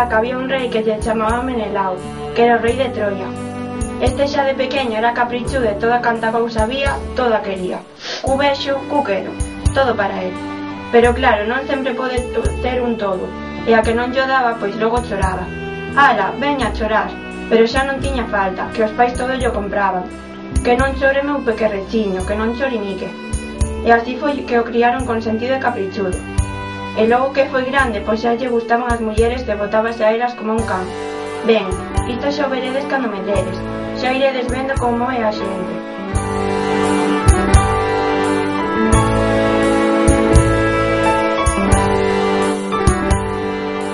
era que había un rei que se chamaba Menelao, que era o rei de Troia. Este xa de pequeño era caprichudo e toda canta cousa había, toda quería. Cu vexo, cu quero, todo para él. Pero claro, non sempre pode ter un todo, e a que non llo daba, pois logo choraba. Ala, veña a chorar, pero xa non tiña falta, que os pais todo llo compraban. Que non chore meu pequerrechiño, que non chorinique. E así foi que o criaron con sentido de caprichudo. E logo que foi grande, pois xa lle gustaban as mulleres e botábase a elas como un can. Ben, isto xa o veredes cando me ledes, xa iredes vendo como é a xente.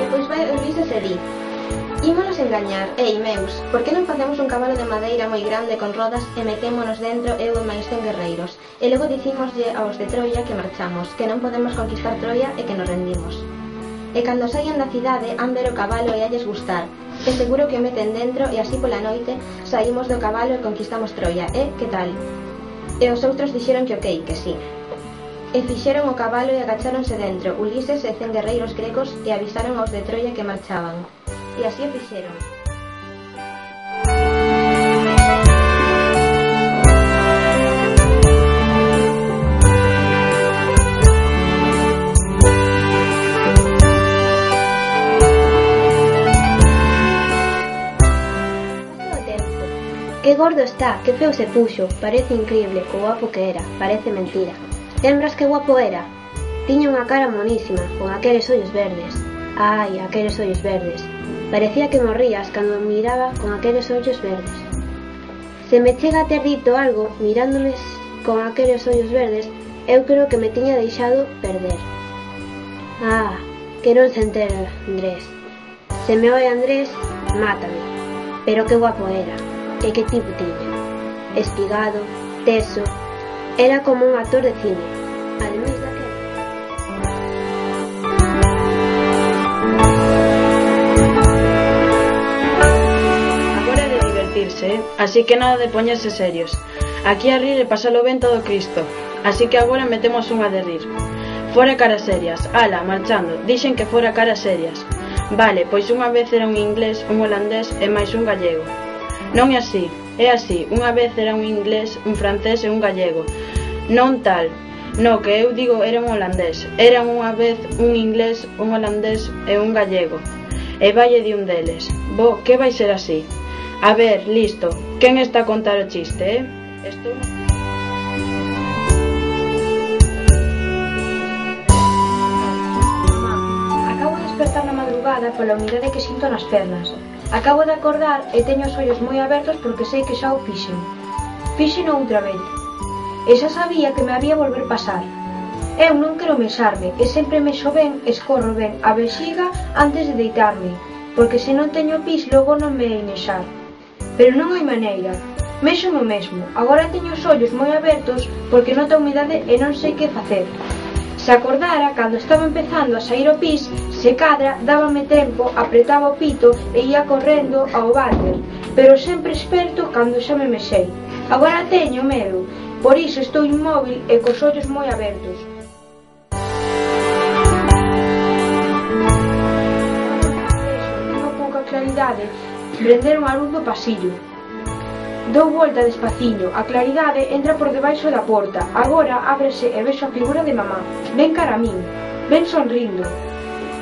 Depois vai Ulises e di: ímonos engañar, ei meus, por que non facemos un cabalo de madeira moi grande con rodas e metémonos dentro eu e máis 100 guerreiros, e logo dicímoslle aos de Troia que marchamos, que non podemos conquistar Troia e que nos rendimos. E cando saian da cidade han ver o cabalo e alles gustar, e seguro que o meten dentro e así pola noite saímos do cabalo e conquistamos Troia, que tal? E os outros dixeron que ok, que sí. E fixeron o cabalo e agacháronse dentro Ulises e 100 guerreiros gregos e avisaron aos de Troia que marchaban. E así o fixeron. Que gordo está, que feo se puxo, parece increíble, co guapo que era, parece mentira. Lembras que guapo era? Tiña unha cara monísima, con aqueles ollos verdes. Ai, aqueles ollos verdes. Parecía que morrías cando miraba con aqueles ollos verdes. Se me chega a ter dito algo, mirándoles con aqueles ollos verdes, eu creo que me tiña deixado perder. Ah, que non se entera Andrés. Se me oe Andrés, mátame. Pero que guapo era. E que tipo tiña? Espigado, teso, era como un actor de cine. Ademais daquela. Agora é de divertirse, así que nada de poñerse serios. Aquí a rir e pasalo ben todo Cristo, así que agora metemos unha de rir. Fora caras serias, ala, marchando, dixen que fora caras serias. Vale, pois unha vez era un inglés, un holandés e máis un gallego. Non é así, é así, unha vez era un inglés, un francés e un gallego. Non tal, no, que eu digo era un holandés. Eran unha vez un inglés, un holandés e un gallego. E valle de un deles. Bo, que vai ser así? A ver, listo, quen está a contar o chiste, Estou... Acabo de despertar na madrugada pola humidade que sinto nas pernas. Acabo de acordar e teño os ollos moi abertos porque sei que xa o fixen. Fixeno outra vez. E xa sabía que me había volver pasar. Eu non quero mesarme e sempre mexo ben, escorro ben a vexiga antes de deitarme, porque se non teño pis logo non me hei mexar. Pero non hai maneira. Mexo no mesmo. Agora teño os ollos moi abertos porque noto a humidade e non sei que facer. Se acordara, cando estaba empezando a sair o pis, se cadra, dábame tempo, apretaba o pito e ia correndo ao váter, pero sempre esperto cando xa me mexei. Agora teño medo, por iso estou inmóvil e cos ollos moi abertos. Unha pouca claridade, prenderon a luz do pasillo. Dou volta despaciño, a claridade entra por debaixo da porta. Agora ábrese e vexo a figura de mamá. Ven cara a min, ven sonrindo.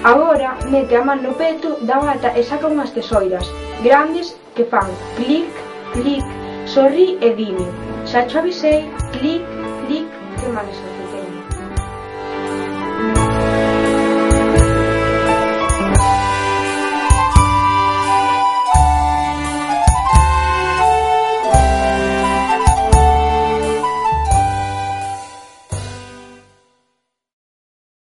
Agora mete a man no peto da bata e saca unhas tesoiras grandes que fan clic, clic, sorrí e dime: xa cho avisei, clic, clic, que mal se